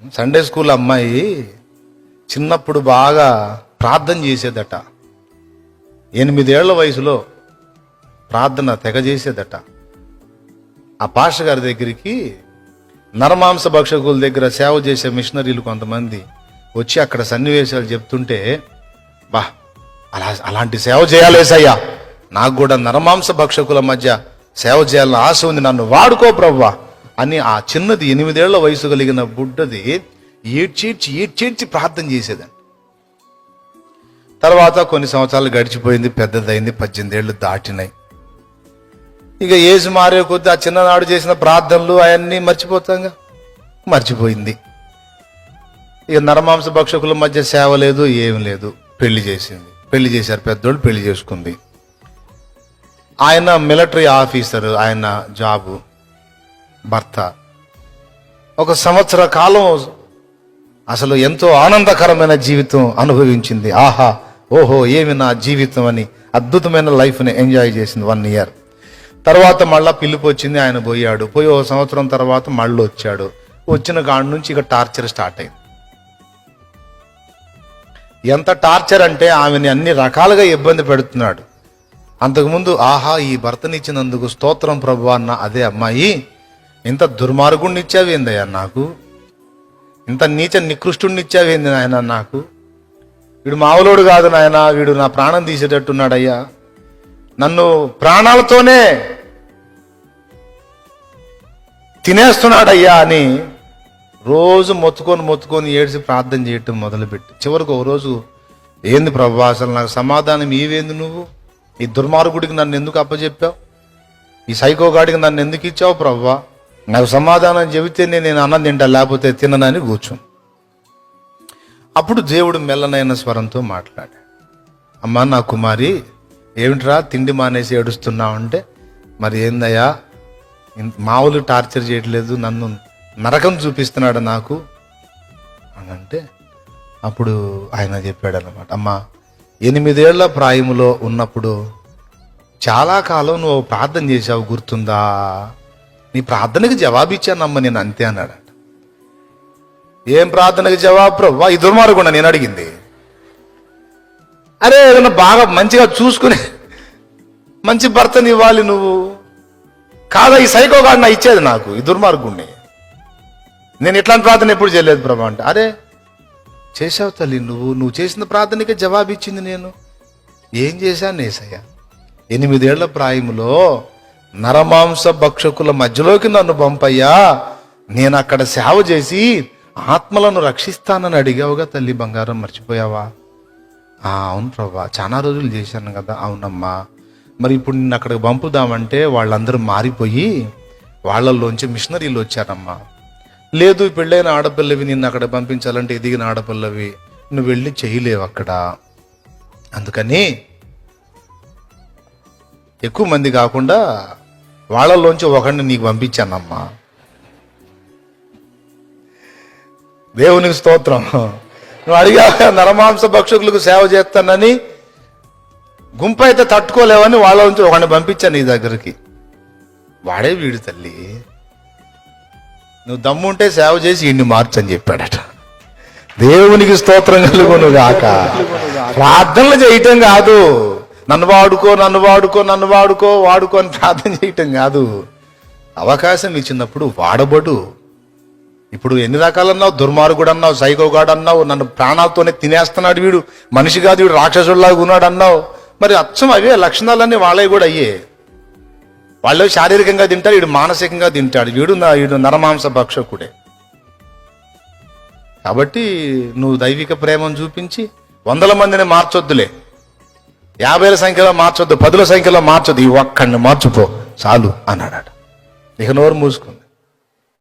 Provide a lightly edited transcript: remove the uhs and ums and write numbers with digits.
Sunday school అమ్మాయి చిన్నప్పుడు బాగా ప్రార్థన చేసేదట. 8 ఏళ్ల వయసులో ప్రార్థన తెగ చేసేదట. ఆ పాస్టర్ గారి దగ్గరికి నరమాంస భక్షకుల దగ్గర సేవ చేసే మిషనరీలు కొంతమంది వచ్చి అక్కడ సన్నివేశాలు చెప్తుంటే, బా అలాంటి సేవ చేయాలేసయ్యా, నాకు కూడా నరమాంస భక్షకుల మధ్య సేవ చేయాలని ఆశ ఉంది, నన్ను వాడుకో ప్రవ్వా అని ఆ చిన్నది 8 ఏళ్ల వయసు కలిగిన బుడ్డది ఏడ్చేడ్చి ప్రార్థన చేసేదండి. తర్వాత కొన్ని సంవత్సరాలు గడిచిపోయింది, పెద్దదైంది, 18 ఏళ్ళు దాటినాయి. ఇక ఏసు మారే కొద్దీ ఆ చిన్ననాడు చేసిన ప్రార్థనలు అవన్నీ మర్చిపోయింది. ఇక నరమాంస భక్షకుల మధ్య సేవ లేదు, ఏం లేదు. పెళ్లి చేశారు, పెద్దోళ్ళు పెళ్లి చేసుకుంది. ఆయన మిలిటరీ ఆఫీసర్, ఆయన జాబు, భర్త 1 సంవత్సర కాలం అసలు ఎంతో ఆనందకరమైన జీవితం అనుభవించింది. ఆహా ఓహో ఏమి నా జీవితం అని అద్భుతమైన లైఫ్ని ఎంజాయ్ చేసింది 1 ఇయర్. తర్వాత మళ్ళా పిలుపు వచ్చింది, ఆయన పోయాడు. 1 సంవత్సరం తర్వాత మళ్ళీ వచ్చాడు. వచ్చిన కాడి నుంచి ఇక టార్చర్ స్టార్ట్ అయింది. ఎంత టార్చర్ అంటే ఆమెని అన్ని రకాలుగా ఇబ్బంది పెడుతున్నాడు. అంతకుముందు ఆహా ఈ భర్తనిచ్చినందుకు స్తోత్రం ప్రభు అన్న అదే అమ్మాయి, ఇంత దుర్మార్గుడిని ఇచ్చావేందయ్యా నాకు, ఇంత నీచ నికృష్టుడిని ఇచ్చావేంది నాయన నాకు, వీడు మావులోడు కాదు నాయన, వీడు నా ప్రాణం తీసేటట్టున్నాడయ్యా, నన్ను ప్రాణాలతోనే తినేస్తున్నాడయ్యా అని రోజు మొత్తుకొని ఏడ్చి ప్రార్థన చేయటం మొదలుపెట్టి చివరికి ఒక రోజు, ఏంది ప్రభా అసలు నాకు సమాధానం ఇవేంది, నువ్వు ఈ దుర్మార్గుడికి నన్ను ఎందుకు అప్పచెప్పావు, ఈ సైకోగాడికి నన్ను ఎందుకు ఇచ్చావు ప్రభా, నాకు సమాధానం చెబితేనే నేను అన్నం తింటా, లేకపోతే తిననని కూర్చో. అప్పుడు దేవుడు మెల్లనైన స్వరంతో మాట్లాడాడు. అమ్మా నా కుమారి, ఏమిట్రా తిండి మానేసి ఏడుస్తున్నావు అంటే, మరి ఏందయ్యా మామూలు టార్చర్ చేయట్లేదు, నన్ను నరకం చూపిస్తున్నాడు నాకు అని అంటే, అప్పుడు ఆయన చెప్పాడు అన్నమాట, అమ్మా 8 ఏళ్ల ప్రాయములో ఉన్నప్పుడు చాలా కాలం నువ్వు ప్రార్థన చేసావు గుర్తుందా, నీ ప్రార్థనకి జవాబిచ్చానమ్మ నేను అంతే అన్నాడు. ఏం ప్రార్థనకి జవాబు ప్రభు, ఈ దుర్మార్గుండా నేను అడిగింది, అరే ఏదైనా బాగా మంచిగా చూసుకుని మంచి భర్తని ఇవ్వాలి నువ్వు కాదా, ఈ సైకోగాడు నా ఇచ్చేది నాకు, ఈ దుర్మార్గుణ్ణి, నేను ఇట్లాంటి ప్రార్థన ఎప్పుడు చేయలేదు ప్రభా అంటే, అరే చేసావు తల్లి, నువ్వు చేసిన ప్రార్థనకే జవాబు ఇచ్చింది నేను, ఏం చేశాను ఏసయ్య, 8 ఏళ్ల ప్రాయములో నరమాంస భక్షకుల మధ్యలోకి నన్ను పంపయ్యా, నేను అక్కడ సేవ చేసి ఆత్మలను రక్షిస్తానని అడిగావుగా తల్లి బంగారం, మర్చిపోయావా, అవును ప్రభా చాలా రోజులు చేశాను కదా, అవునమ్మా, మరి ఇప్పుడు నిన్ను అక్కడికి పంపుదామంటే వాళ్ళందరూ మారిపోయి వాళ్ళల్లోంచి మిషనరీలు వచ్చారమ్మా, లేదు పెళ్ళైన ఆడపిల్లవి నిన్ను అక్కడ పంపించాలంటే ఎదిగిన ఆడపిల్లవి నువ్వు వెళ్ళి చేయలేవు అక్కడ, అందుకని ఎక్కువ మంది కాకుండా వాళ్ళల్లోంచి ఒకరిని నీకు పంపించానమ్మా. దేవునికి స్తోత్రం. నువ్వు అడిగా నరమాంస భక్షకులకు సేవ చేస్తానని, గుంపు అయితే తట్టుకోలేవని వాళ్ళ నుంచి ఒకరిని పంపించాను నీ దగ్గరికి, వాడే వీడు తల్లి, నువ్వు దమ్ముంటే సేవ చేసి ఇన్ని మార్చని చెప్పాడట. దేవునికి స్తోత్రం కలుగును గాక. ప్రార్థనలు చేయటం కాదు, నన్ను వాడుకో అని ప్రార్థన చేయటం కాదు, అవకాశం ఇచ్చినప్పుడు వాడబడు. ఇప్పుడు ఎన్ని రకాలన్నావు, దుర్మార్గుడు అన్నావు, సైకోగాడు అన్నావు, నన్ను ప్రాణాలతోనే తినేస్తున్నాడు వీడు, మనిషి కాదు వీడు రాక్షసుడిలాగా ఉన్నాడు అన్నావు, మరి అచ్చం అవే లక్షణాలన్నీ వాళ్ళవి కూడా అయ్యే. వాళ్ళు శారీరకంగా తింటారు, వీడు మానసికంగా తింటాడు, వీడు నరమాంస భక్షకుడే. కాబట్టి నువ్వు దైవిక ప్రేమను చూపించి 100 మందిని మార్చొద్దులే, 50ల సంఖ్యలో మార్చొద్దు, 10ల సంఖ్యలో మార్చొద్దు, ఈ ఒక్కడిని మార్చుపో చాలు అన్నాడు. ఇక నోరు మూసుకుంది.